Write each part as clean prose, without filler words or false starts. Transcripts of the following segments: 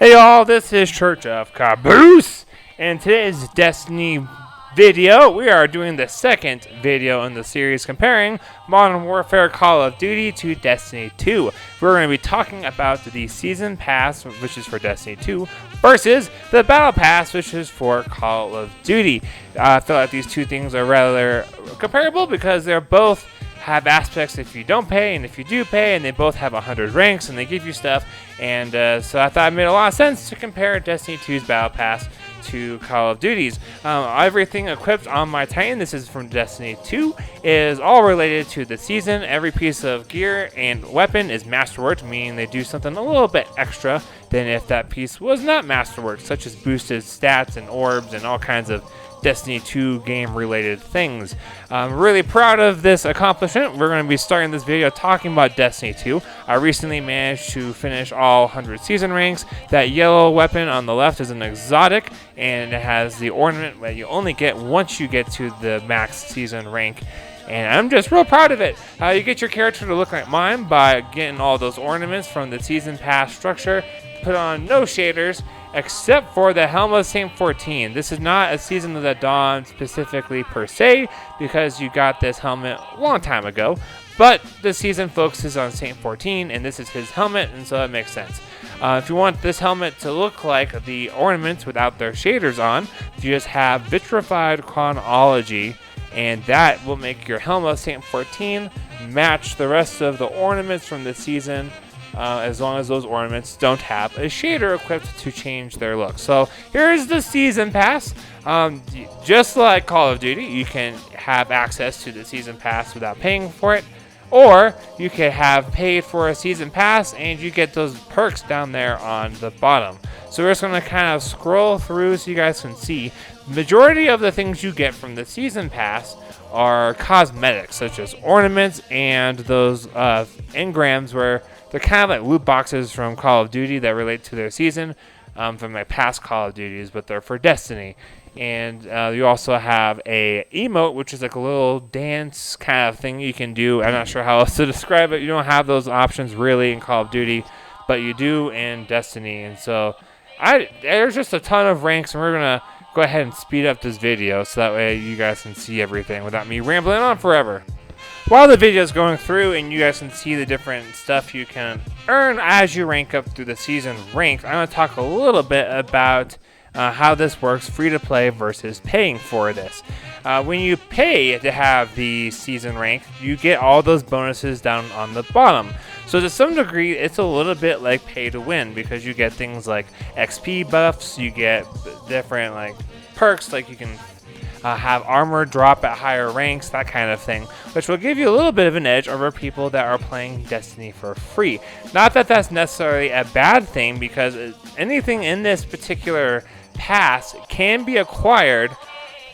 Hey y'all, this is Church of Caboose, and today's Destiny video, we are doing the second video in the series comparing Modern Warfare Call of Duty to Destiny 2. We're going to be talking about the Season Pass, which is for Destiny 2, versus the Battle Pass, which is for Call of Duty. I feel like these two things are rather comparable because they're both have aspects if you don't pay and if you do pay, and they both have 100 ranks and they give you stuff, and so I thought it made a lot of sense to compare Destiny 2's Battle Pass to Call of Duty's. Everything equipped on my Titan, this is from Destiny 2, is all related to the season. Every piece of gear and weapon is masterworked, meaning they do something a little bit extra than if that piece was not masterworked, such as boosted stats and orbs and all kinds of Destiny 2 game related things. I'm really proud of this accomplishment. We're going to be starting this video talking about Destiny 2. I recently managed to finish all 100 season ranks. That yellow weapon on the left is an exotic, and it has the ornament that you only get once you get to the max season rank. And I'm just real proud of it. You get your character to look like mine by getting all those ornaments from the season pass structure. Put on no shaders except for the Helm of Saint 14. This is not a Season of the Dawn specifically per se, because you got this helmet a long time ago, but the season focuses on Saint 14, and this is his helmet, and so that makes sense. If you want this helmet to look like the ornaments without their shaders on, you just have Vitrified Chronology, and that will make your Helm of Saint 14 match the rest of the ornaments from the season, as long as those ornaments don't have a shader equipped to change their look. So here's the Season Pass. Just like Call of Duty, you can have access to the Season Pass without paying for it, or you can have paid for a Season Pass and you get those perks down there on the bottom. So we're just going to kind of scroll through so you guys can see. Majority of the things you get from the Season Pass are cosmetics, such as ornaments and those engrams, where they're kind of like loot boxes from Call of Duty that relate to their season, from my past Call of Duties, but they're for Destiny. And you also have a emote, which is like a little dance kind of thing you can do. I'm not sure how else to describe it. You don't have those options really in Call of Duty, but you do in Destiny. And so there's just a ton of ranks, and we're going to go ahead and speed up this video so that way you guys can see everything without me rambling on forever. While the video is going through and you guys can see the different stuff you can earn as you rank up through the season ranks, I'm going to talk a little bit about how this works free to play versus paying for this. When you pay to have the season rank, you get all those bonuses down on the bottom. So to some degree, it's a little bit like pay to win, because you get things like XP buffs, you get different like perks, like you can have armor drop at higher ranks, that kind of thing, which will give you a little bit of an edge over people that are playing Destiny for free. Not that that's necessarily a bad thing, because anything in this particular pass can be acquired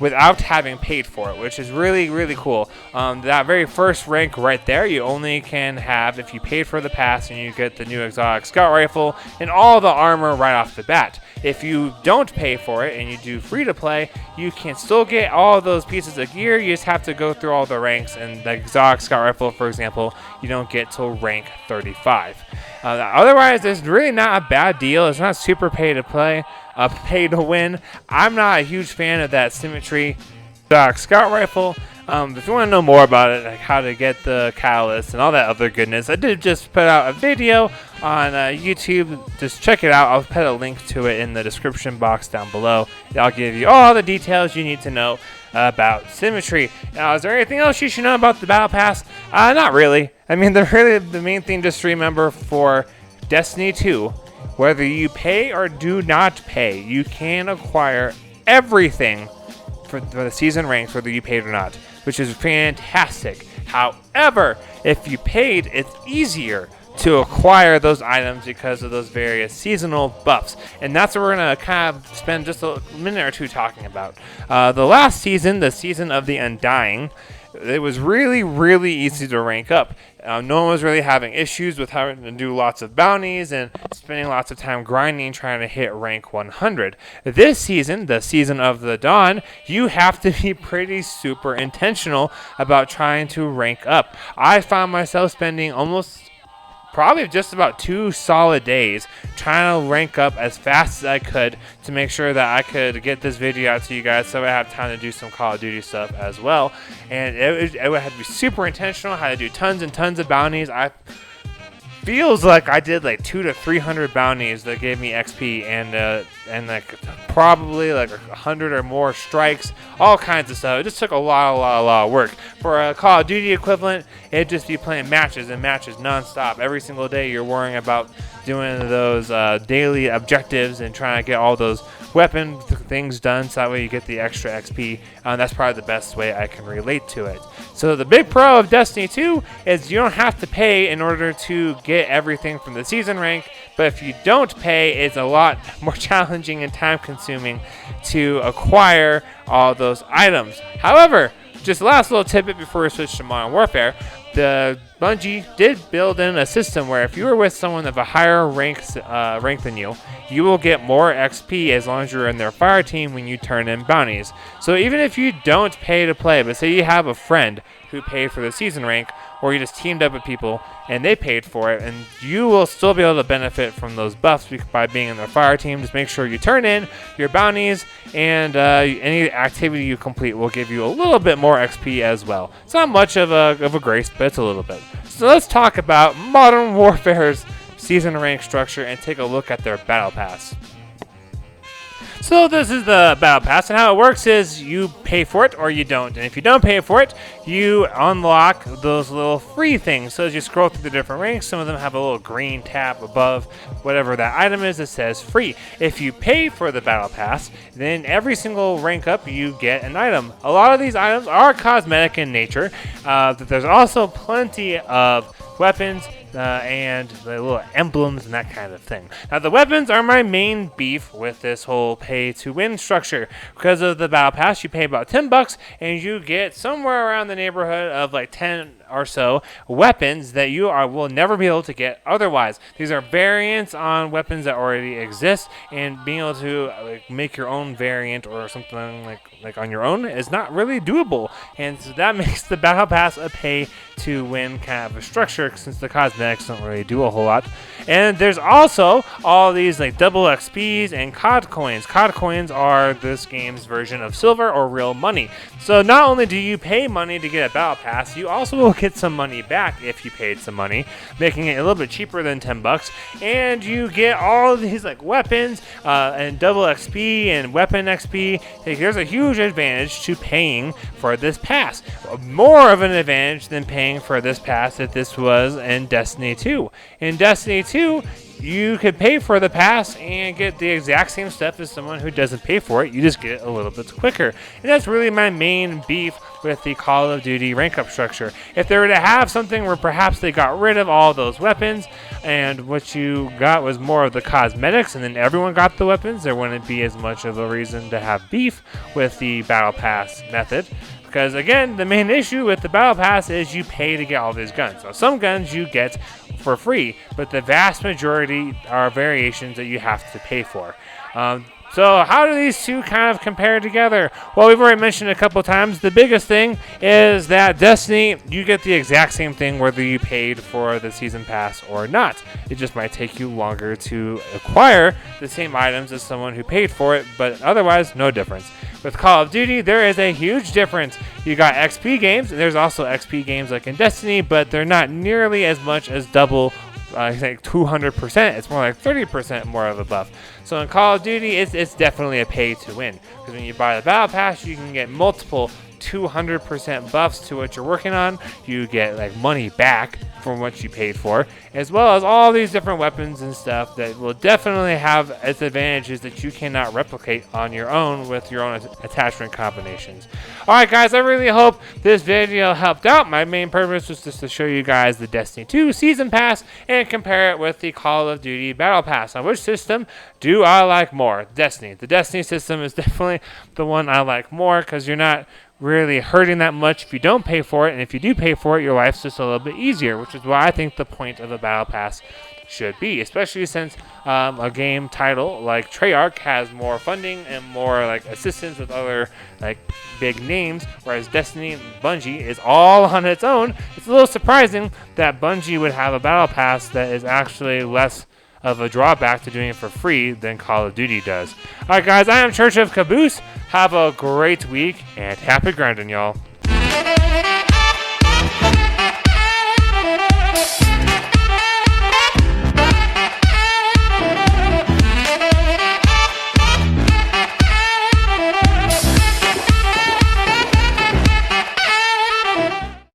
without having paid for it, which is really, really cool. That very first rank right there, you only can have if you paid for the pass, and you get the new exotic scout rifle and all the armor right off the bat. If you don't pay for it and you do free to play, you can still get all those pieces of gear. You just have to go through all the ranks, and the exotic scout rifle, for example, you don't get till rank 35. Otherwise, it's really not a bad deal. It's not super pay to play, pay to win. I'm not a huge fan of that symmetry scout rifle. If you want to know more about it, like how to get the catalyst and all that other goodness, I did just put out a video on YouTube. Just check it out. I'll put a link to it in the description box down below. I'll give you all the details you need to know about symmetry. Now, is there anything else you should know about the Battle Pass? Not really. I mean, the main thing just to remember for Destiny 2, whether you pay or do not pay, you can acquire everything for the season ranks, whether you paid or not, which is fantastic. However, if you paid, it's easier to acquire those items because of those various seasonal buffs. And that's what we're going to kind of spend just a minute or two talking about. The last season, the Season of the Undying, it was really, really easy to rank up. No one was really having issues with having to do lots of bounties and spending lots of time grinding trying to hit rank 100. This season, the Season of the Dawn, you have to be pretty super intentional about trying to rank up. I found myself spending almost probably just about 2 solid days trying to rank up as fast as I could to make sure that I could get this video out to you guys so I have time to do some Call of Duty stuff as well. And it had to be super intentional. I had to do tons and tons of bounties. Feels like I did like 200 to 300 bounties that gave me XP and like probably like 100 or more strikes, all kinds of stuff. It just took a lot of work. For a Call of Duty equivalent, it'd just be playing matches and matches nonstop. Every single day you're worrying about doing those daily objectives and trying to get all those weapon things done so that way you get the extra XP. That's probably the best way I can relate to it. So the big pro of Destiny 2 is you don't have to pay in order to get everything from the season rank, but if you don't pay, it's a lot more challenging and time consuming to acquire all those items. However, just last little tidbit before we switch to Modern Warfare, the Bungie did build in a system where if you were with someone of a higher rank than you, you will get more XP as long as you're in their fire team when you turn in bounties. So even if you don't pay to play, but say you have a friend who paid for the season rank, or you just teamed up with people and they paid for it, and you will still be able to benefit from those buffs by being in their fire team. Just make sure you turn in your bounties, and any activity you complete will give you a little bit more XP as well. It's not much of a grace, but it's a little bit. So let's talk about Modern Warfare's season rank structure and take a look at their battle pass. So this is the battle pass, and how it works is you pay for it or you don't. And if you don't pay for it, you unlock those little free things. So as you scroll through the different ranks, some of them have a little green tab above whatever that item is that says free. If you pay for the battle pass, then every single rank up you get an item. A lot of these items are cosmetic in nature, but there's also plenty of weapons and the little emblems and that kind of thing. Now the weapons are my main beef with this whole pay to win structure. Because of the battle pass, you pay about $10 and you get somewhere around the neighborhood of like 10 or so weapons that you will never be able to get otherwise. These are variants on weapons that already exist, and being able to make your own variant or something like on your own is not really doable. And so that makes the battle pass a pay to win kind of a structure, since the cosmetics don't really do a whole lot. And there's also all these like double XPs and COD coins. COD coins are this game's version of silver or real money. So not only do you pay money to get a battle pass, you also will get some money back if you paid some money, making it a little bit cheaper than $10. And you get all of these like weapons and double XP and weapon XP. There's a huge advantage to paying for this pass. More of an advantage than paying for this pass if this was in Destiny 2. In Destiny 2, you could pay for the pass and get the exact same stuff as someone who doesn't pay for it. You just get it a little bit quicker. And that's really my main beef with the Call of Duty rank up structure. If they were to have something where perhaps they got rid of all those weapons and what you got was more of the cosmetics and then everyone got the weapons, there wouldn't be as much of a reason to have beef with the battle pass method. Because again, the main issue with the battle pass is you pay to get all these guns. Now, some guns you get for free, but the vast majority are variations that you have to pay for. So how do these two kind of compare together? Well, we've already mentioned a couple times. The biggest thing is that Destiny, you get the exact same thing whether you paid for the season pass or not. It just might take you longer to acquire the same items as someone who paid for it, but otherwise, no difference. With Call of Duty, there is a huge difference. You got XP games, and there's also XP games like in Destiny, but they're not nearly as much as double. I think 200%. It's more like 30% more of a buff. So in Call of Duty, it's definitely a pay to win. Because when you buy the battle pass, you can get multiple 200% buffs to what you're working on. You get like money back from what you paid for, as well as all these different weapons and stuff that will definitely have its advantages that you cannot replicate on your own with your own attachment combinations. Alright guys, I really hope this video helped out. My main purpose was just to show you guys the Destiny 2 Season Pass and compare it with the Call of Duty Battle Pass. On which system do I like more? Destiny. The Destiny system is definitely the one I like more because you're not really hurting that much if you don't pay for it, and if you do pay for it, your life's just a little bit easier, which is why I think the point of a battle pass should be, especially since a game title like Treyarch has more funding and more like assistance with other like big names, whereas Destiny Bungie is all on its own. It's a little surprising that Bungie would have a battle pass that is actually less of a drawback to doing it for free than Call of Duty does. Alright guys, I am Church of Caboose. Have a great week and happy grinding, y'all.